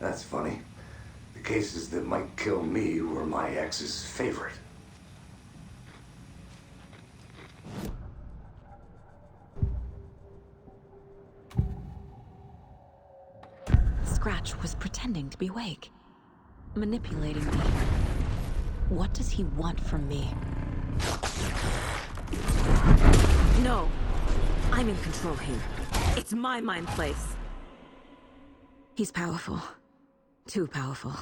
That's funny. The cases that might kill me were my ex's favorite. Scratch was pretending to be awake, manipulating me. What does he want from me? No! I'm in control here. It's my mind place. He's powerful. Too powerful.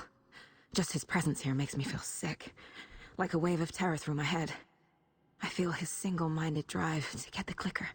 Just his presence here makes me feel sick. Like a wave of terror through my head. I feel his single-minded drive to get the clicker.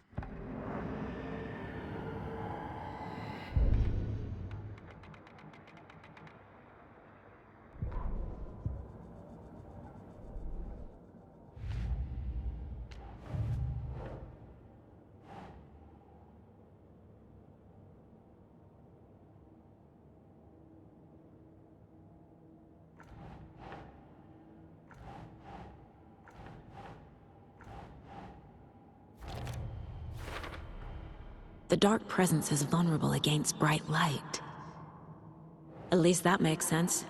The dark presence is vulnerable against bright light. At least that makes sense.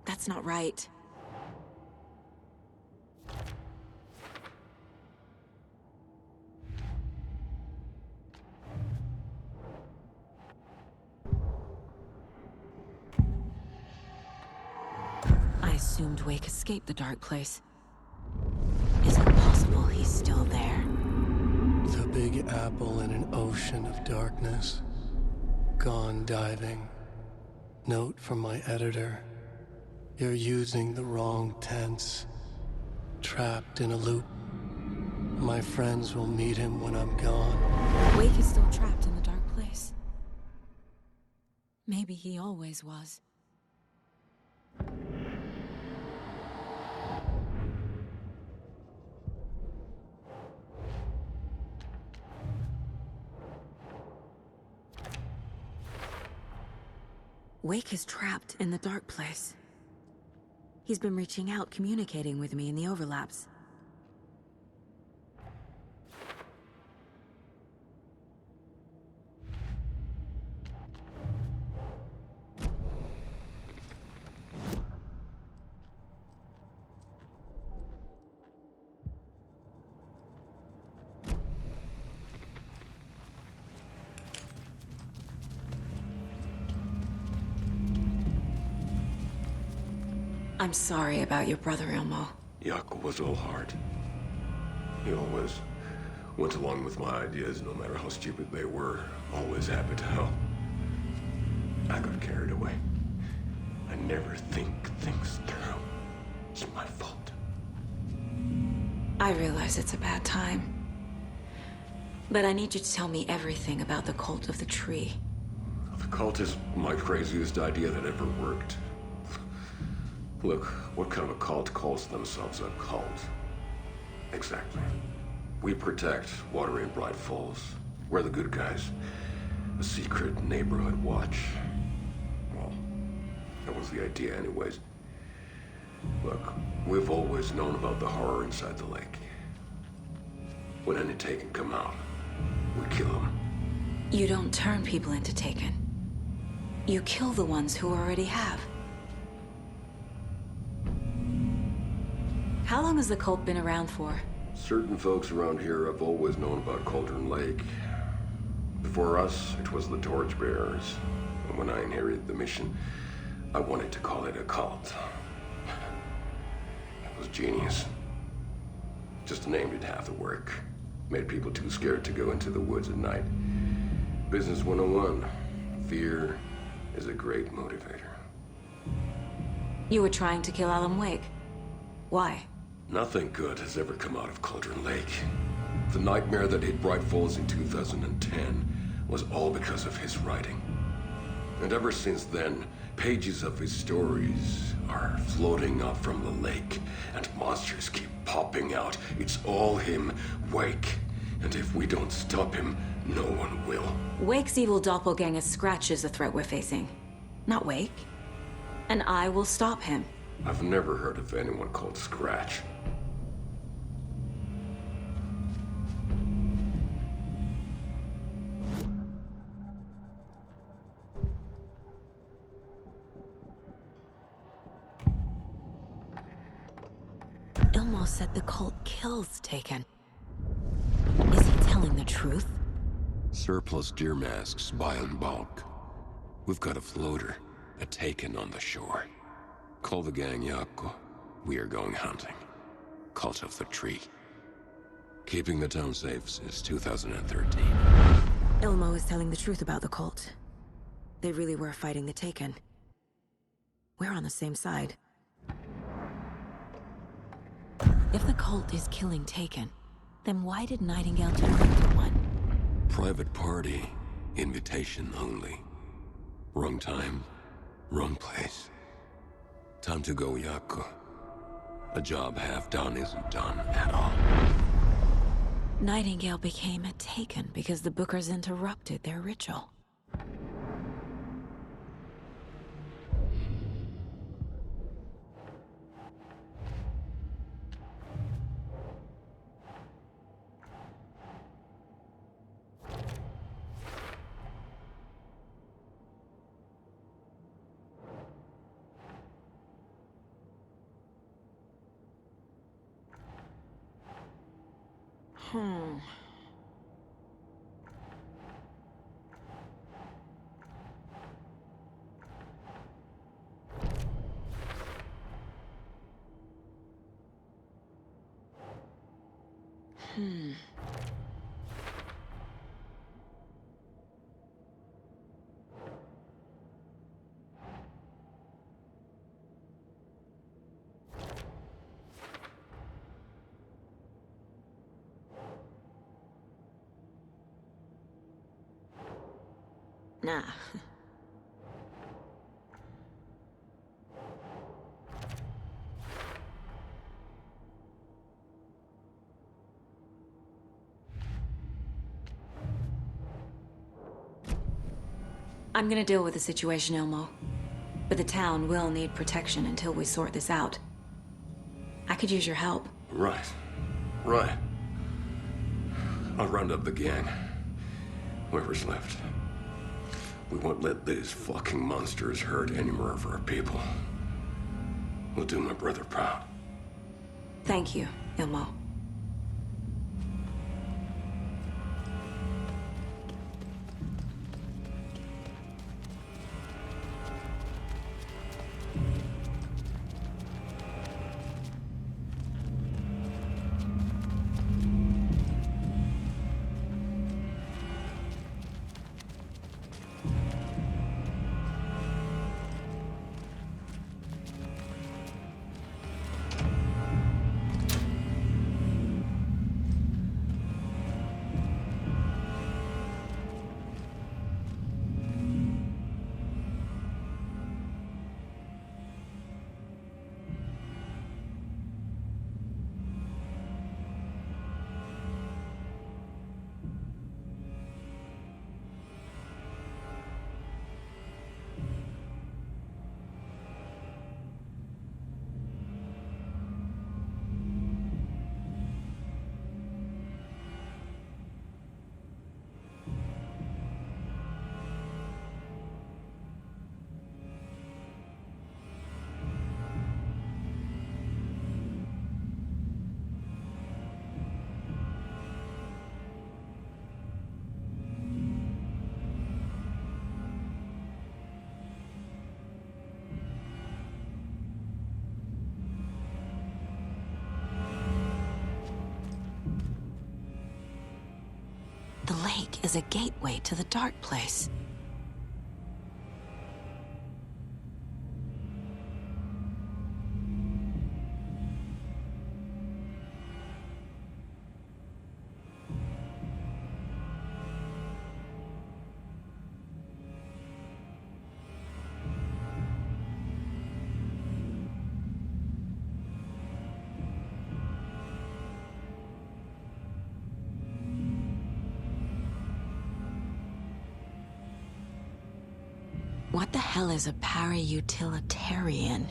That's not right. I assumed Wake escaped the dark place. Is it possible he's still there? The Big Apple in an ocean of darkness. Gone diving. Note from my editor. You're using the wrong tense. Trapped in a loop. My friends will meet him when I'm gone. Wake is still trapped in the dark place. Maybe he always was. Wake is trapped in the dark place. He's been reaching out, communicating with me in the overlaps. I'm sorry about your brother, Elmo. Yaakov was all heart. He always went along with my ideas, no matter how stupid they were. Always happy to help. I got carried away. I never think things through. It's my fault. I realize it's a bad time. But I need you to tell me everything about the Cult of the Tree. The cult is my craziest idea that ever worked. Look, what kind of a cult calls themselves a cult? Exactly. We protect Water in Bright Falls. We're the good guys. A secret neighborhood watch. Well, that was the idea anyways. Look, we've always known about the horror inside the lake. When any Taken come out, we kill them. You don't turn people into Taken. You kill the ones who already have. How long has the cult been around for? Certain folks around here have always known about Cauldron Lake. Before us, it was the Torchbearers. And when I inherited the mission, I wanted to call it a cult. It was genius. Just named it half the work. Made people too scared to go into the woods at night. Business 101. Fear is a great motivator. You were trying to kill Alan Wake. Why? Nothing good has ever come out of Cauldron Lake. The nightmare that hit Bright Falls in 2010 was all because of his writing. And ever since then, pages of his stories are floating up from the lake and monsters keep popping out. It's all him, Wake. And if we don't stop him, no one will. Wake's evil doppelganger Scratch is the threat we're facing, not Wake. And I will stop him. I've never heard of anyone called Scratch. Ilmo said the cult kills Taken. Is he telling the truth? Surplus deer masks buy in bulk. We've got a floater, a Taken on the shore. Call the gang Yako. We are going hunting. Cult of the Tree. Keeping the town safe since 2013. Ilmo is telling the truth about the cult. They really were fighting the Taken. We're on the same side. If the cult is killing Taken, then why did Nightingale turn into one? Private party. Invitation only. Wrong time. Wrong place. Time to go, Yako. A job half done isn't done at all. Nightingale became a Taken because the Bookers interrupted their ritual. Nah. I'm gonna deal with the situation, Ilmo. But the town will need protection until we sort this out. I could use your help. Right. Right. I'll round up the gang. Whoever's left. We won't let these fucking monsters hurt any more of our people. We'll do my brother proud. Thank you, Ilmo. The lake is a gateway to the dark place. What the hell is a para-utilitarian?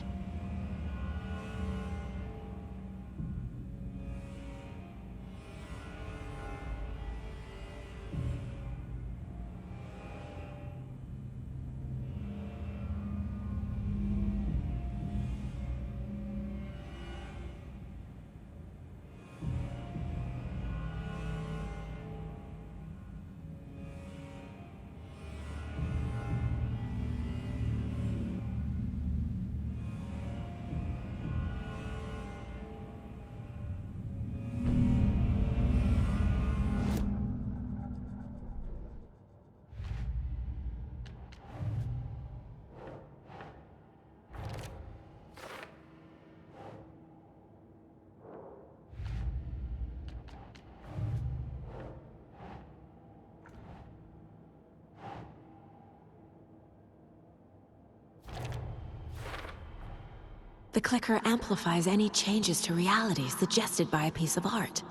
The clicker amplifies any changes to reality suggested by a piece of art.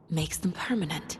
Makes them permanent.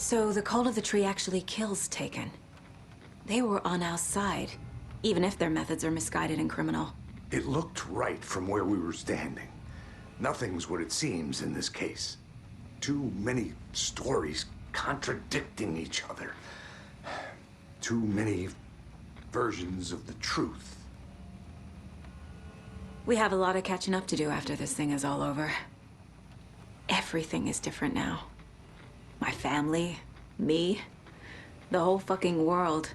So the cult of the tree actually kills Taken. They were on our side, even if their methods are misguided and criminal. It looked right from where we were standing. Nothing's what it seems in this case. Too many stories contradicting each other. Too many versions of the truth. We have a lot of catching up to do after this thing is all over. Everything is different now. My family, me, the whole fucking world.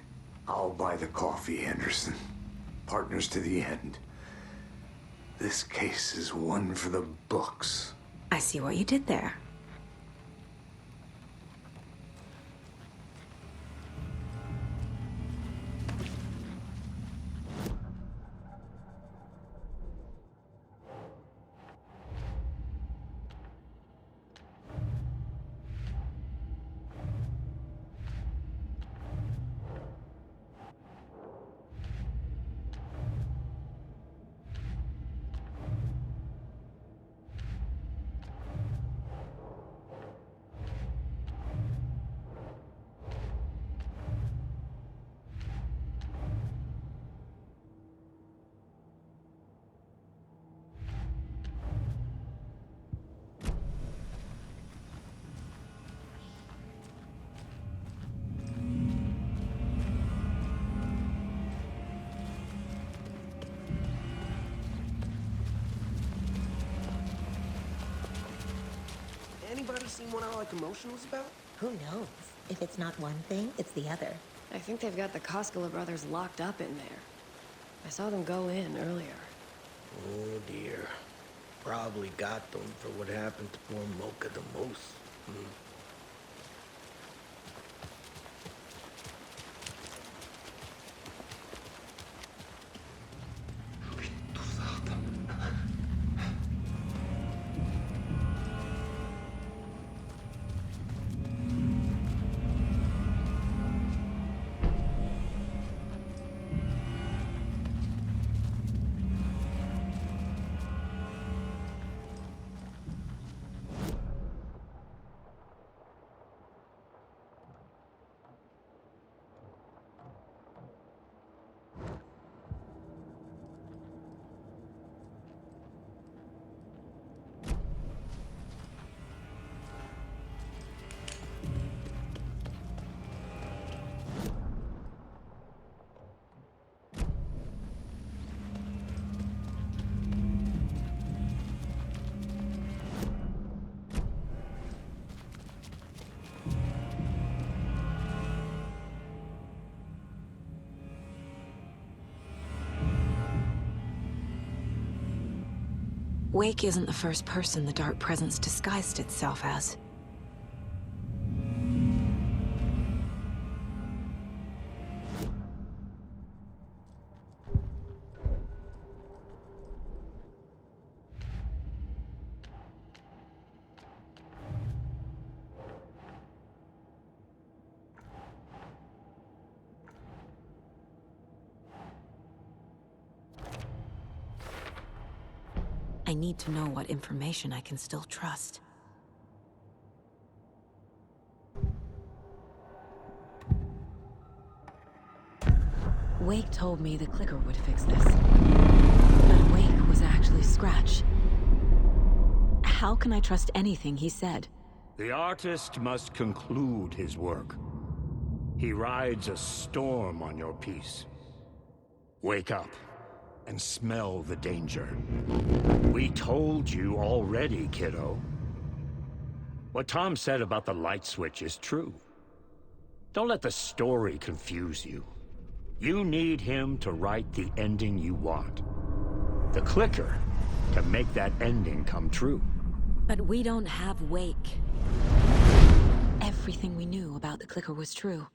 I'll buy the coffee, Anderson. Partners to the end. This case is one for the books. I see what you did there. Anybody seen what All That Commotion was about? Who knows? If it's not one thing, it's the other. I think they've got the Koskela brothers locked up in there. I saw them go in earlier. Oh dear. Probably got them for what happened to poor Mocha the Moose. Wake isn't the first person the Dark Presence disguised itself as. I need to know what information I can still trust. Wake told me the clicker would fix this. But Wake was actually Scratch. How can I trust anything he said? The artist must conclude his work. He rides a storm on your piece. Wake up and smell the danger. We told you already, kiddo. What Tom said about the light switch is true. Don't let the story confuse you. You need him to write the ending you want. The clicker can make that ending come true. But we don't have Wake. Everything we knew about the clicker was true.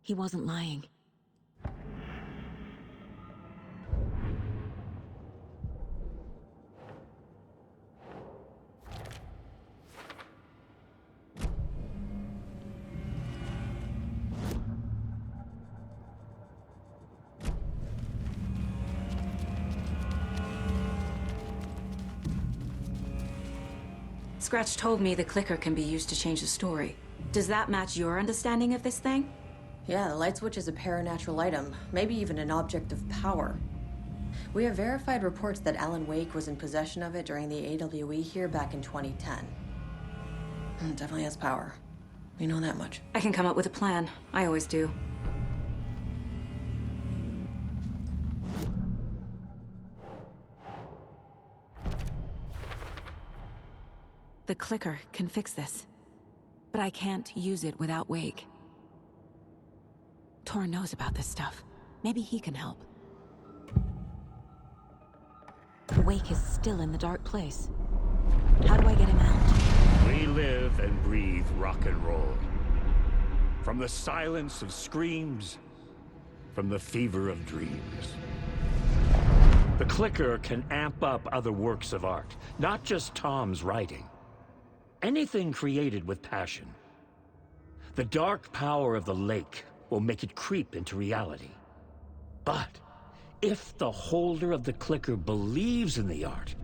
He wasn't lying. Scratch told me the clicker can be used to change the story. Does that match your understanding of this thing? Yeah, the light switch is a paranatural item, maybe even an object of power. We have verified reports that Alan Wake was in possession of it during the AWE here back in 2010. It definitely has power. We know that much. I can come up with a plan. I always do. The clicker can fix this. But I can't use it without Wake. Tor knows about this stuff. Maybe he can help. Wake is still in the dark place. How do I get him out? We live and breathe rock and roll. From the silence of screams, from the fever of dreams. The clicker can amp up other works of art, not just Tom's writing. Anything created with passion. The dark power of the lake will make it creep into reality. But if the holder of the clicker believes in the art,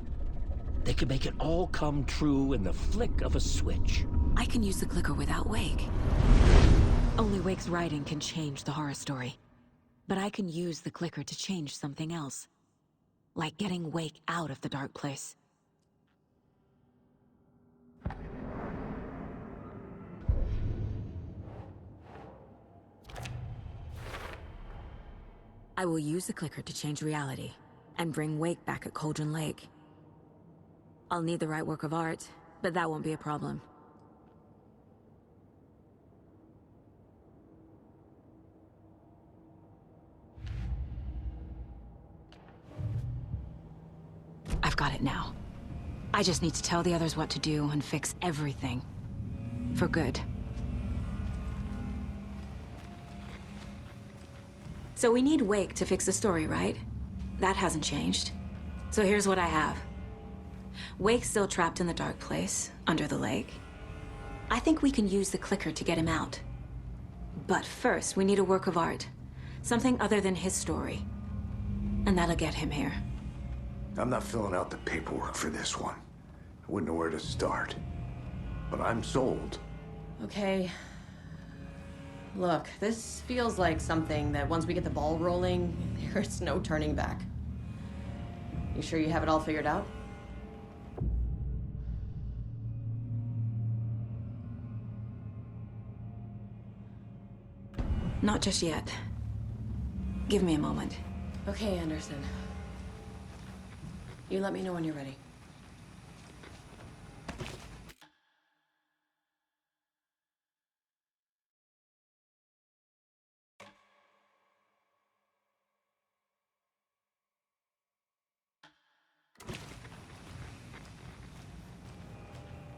they can make it all come true in the flick of a switch. I can use the clicker without Wake. Only Wake's writing can change the horror story. But I can use the clicker to change something else. Like getting Wake out of the dark place. I will use the clicker to change reality, and bring Wake back at Cauldron Lake. I'll need the right work of art, but that won't be a problem. I've got it now. I just need to tell the others what to do and fix everything. For good. So we need Wake to fix the story, right? That hasn't changed. So here's what I have. Wake's still trapped in the dark place, under the lake. I think we can use the clicker to get him out. But first, we need a work of art. Something other than his story. And that'll get him here. I'm not filling out the paperwork for this one. I wouldn't know where to start. But I'm sold. Okay. Look, this feels like something that once we get the ball rolling, there's no turning back. You sure you have it all figured out? Not just yet. Give me a moment. Okay, Anderson. You let me know when you're ready.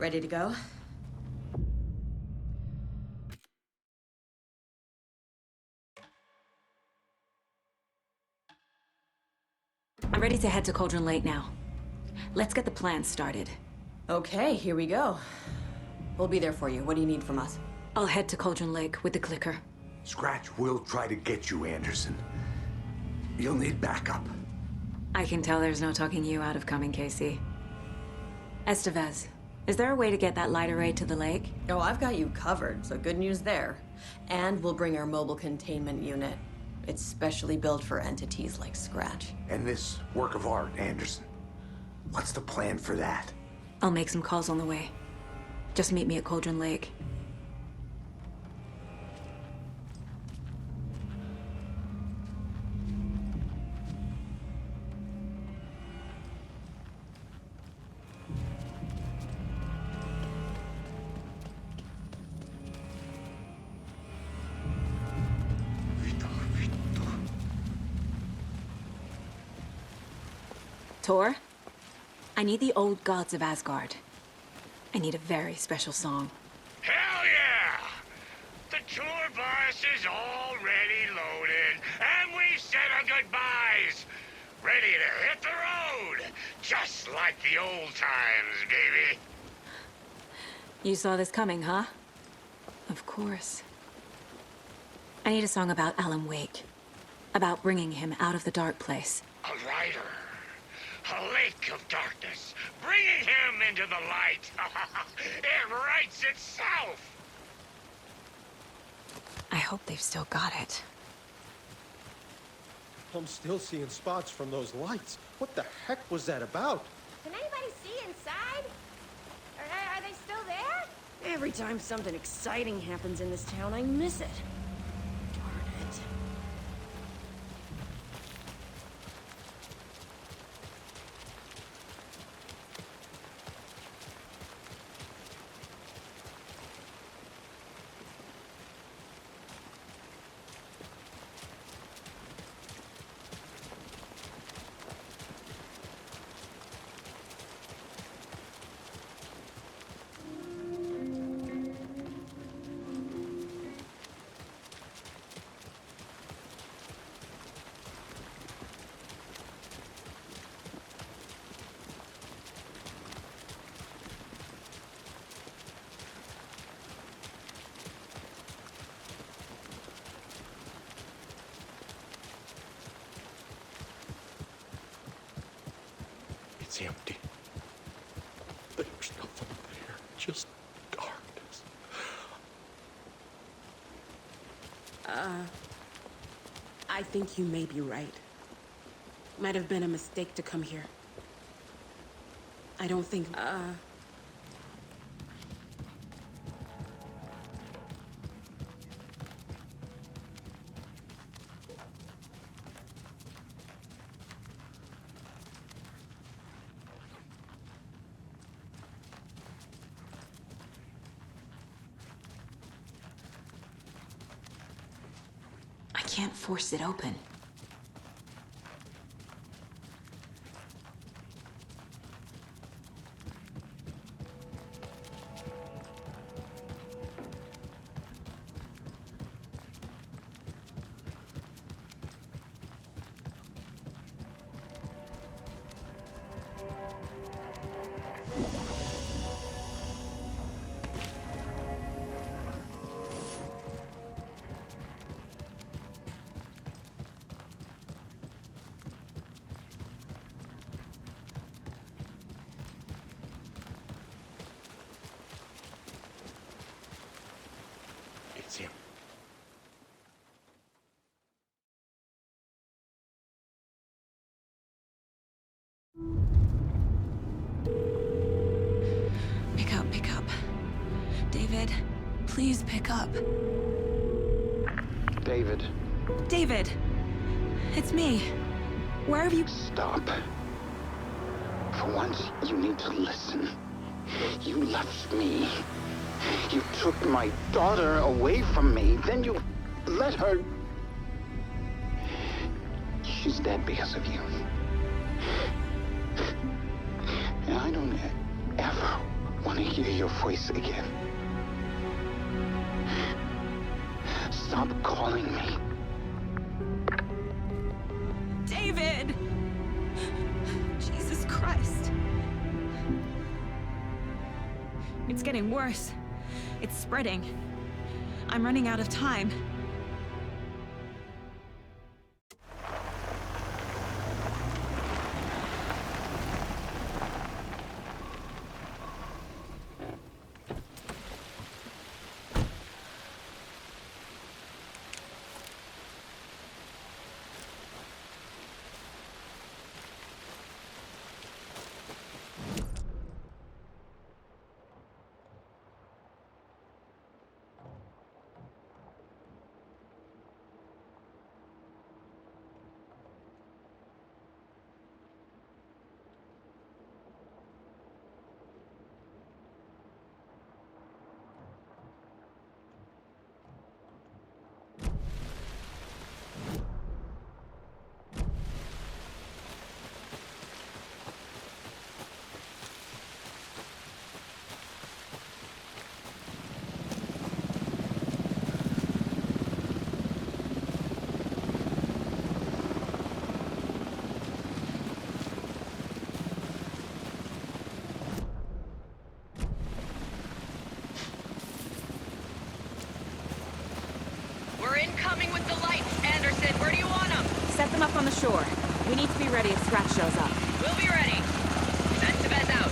Ready to go? I'm ready to head to Cauldron Lake now. Let's get the plan started. Okay, here we go. We'll be there for you. What do you need from us? I'll head to Cauldron Lake with the clicker. Scratch will try to get you, Anderson. You'll need backup. I can tell there's no talking you out of coming, Casey. Estevez, is there a way to get that light array to the lake? Oh, I've got you covered, so good news there. And we'll bring our mobile containment unit. It's specially built for entities like Scratch. And this work of art, Anderson. What's the plan for that? I'll make some calls on the way. Just meet me at Cauldron Lake. Tor, I need the old gods of Asgard. I need a very special song. Hell yeah! The tour bus is already loaded, and we've said our goodbyes. Ready to hit the road, just like the old times, baby. You saw this coming, huh? Of course. I need a song about Alan Wake. About bringing him out of the dark place. A rider. A lake of darkness, bringing him into the light. It writes itself. I hope they've still got it. I'm still seeing spots from those lights. What the heck was that about? Can anybody see inside? Are they still there? Every time something exciting happens in this town, I miss it. Darn it. It's empty. There's nothing there, just darkness. I think you may be right. Might have been a mistake to come here. I don't think, I can't force it open. It's him. Pick up. David, please pick up. David. David! It's me. Where have you... Stop. For once, you need to listen. You left me. You took my daughter away from me. Then you let her... She's dead because of you. And I don't ever want to hear hear your voice again. Stop calling me. David! Jesus Christ. It's getting worse. It's spreading. I'm running out of time. Incoming with the lights. Anderson, where do you want them? Set them up on the shore. We need to be ready if Scratch shows up. We'll be ready. Estevez out.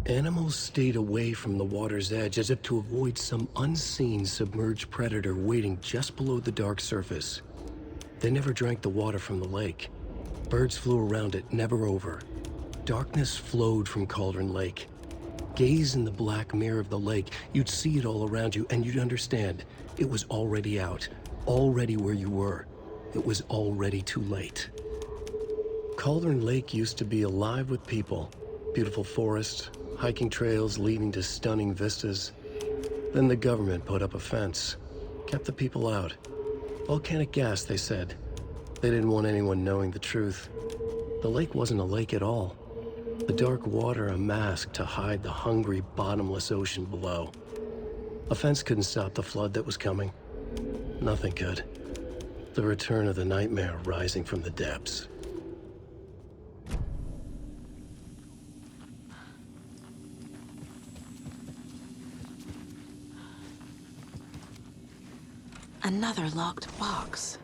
Animals stayed away from the water's edge as if to avoid some unseen submerged predator waiting just below the dark surface. They never drank the water from the lake. Birds flew around it, never over. Darkness flowed from Cauldron Lake. Gaze in the black mirror of the lake, you'd see it all around you, and you'd understand. It was already out, already where you were. It was already too late. Cauldron Lake used to be alive with people. Beautiful forests, hiking trails leading to stunning vistas. Then the government put up a fence, kept the people out. Volcanic gas, they said. They didn't want anyone knowing the truth. The lake wasn't a lake at all. The dark water a mask to hide the hungry, bottomless ocean below. A fence couldn't stop the flood that was coming. Nothing could. The return of the nightmare rising from the depths. Another locked box.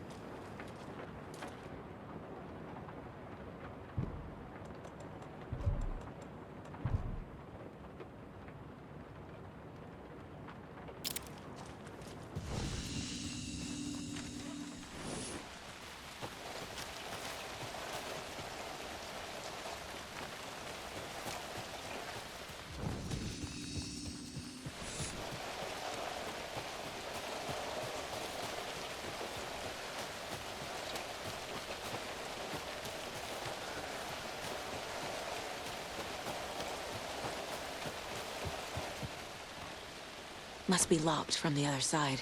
Must be locked from the other side.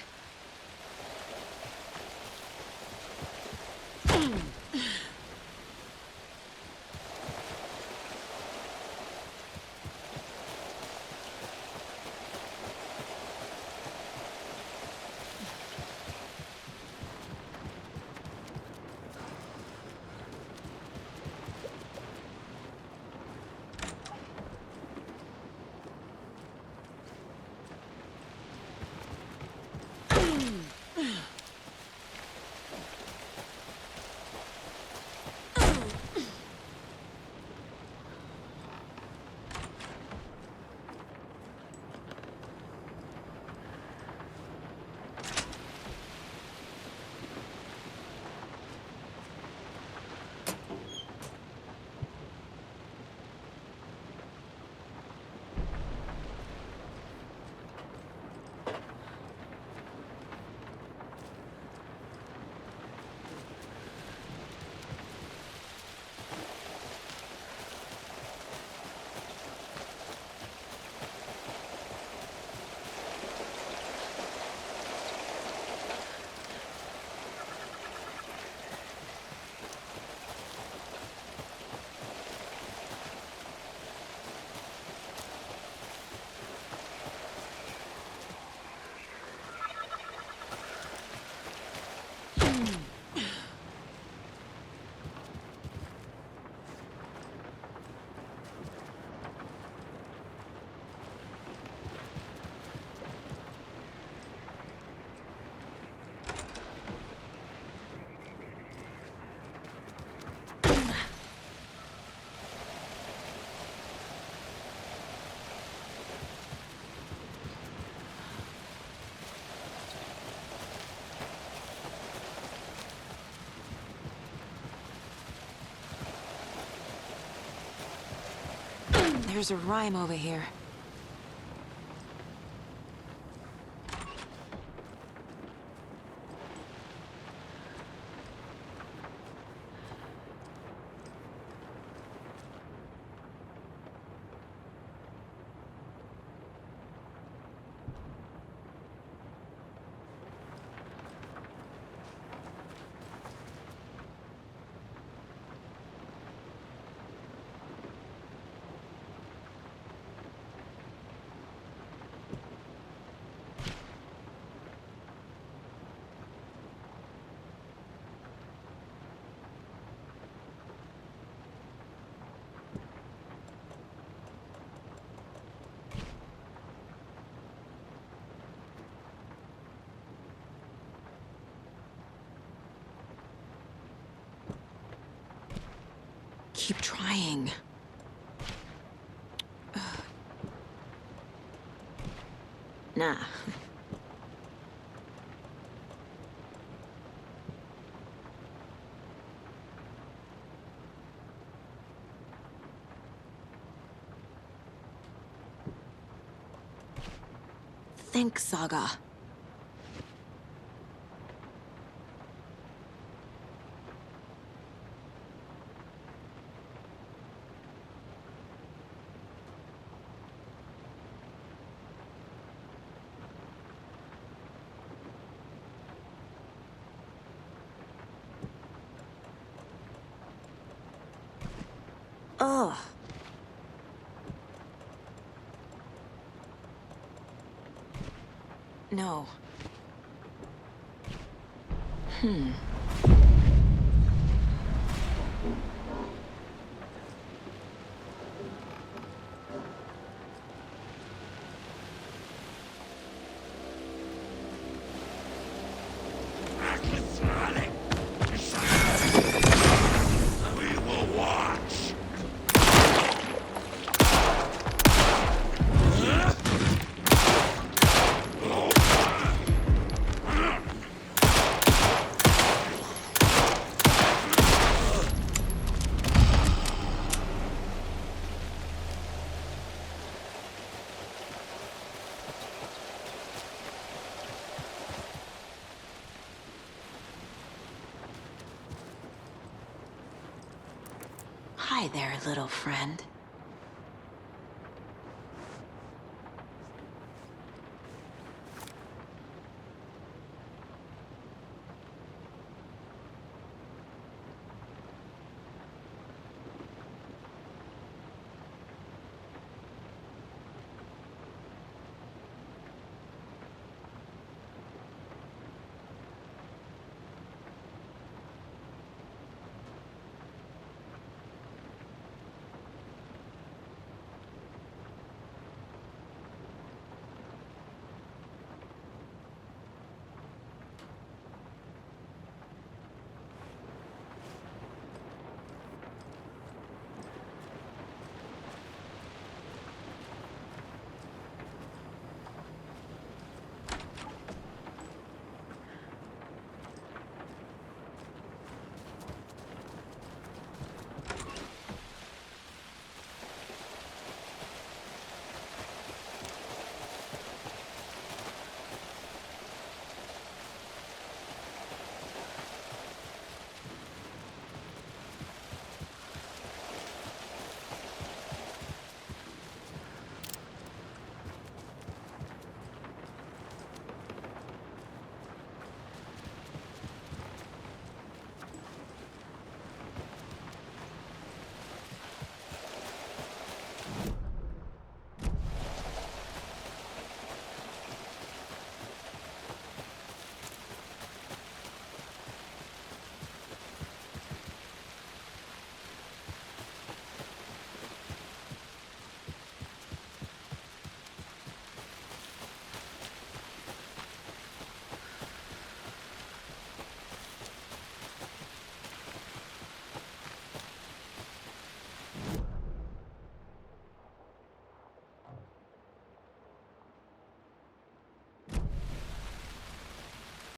There's a rhyme over here. Keep trying. Nah. Think, Saga. Ugh. No. Hi there, little friend.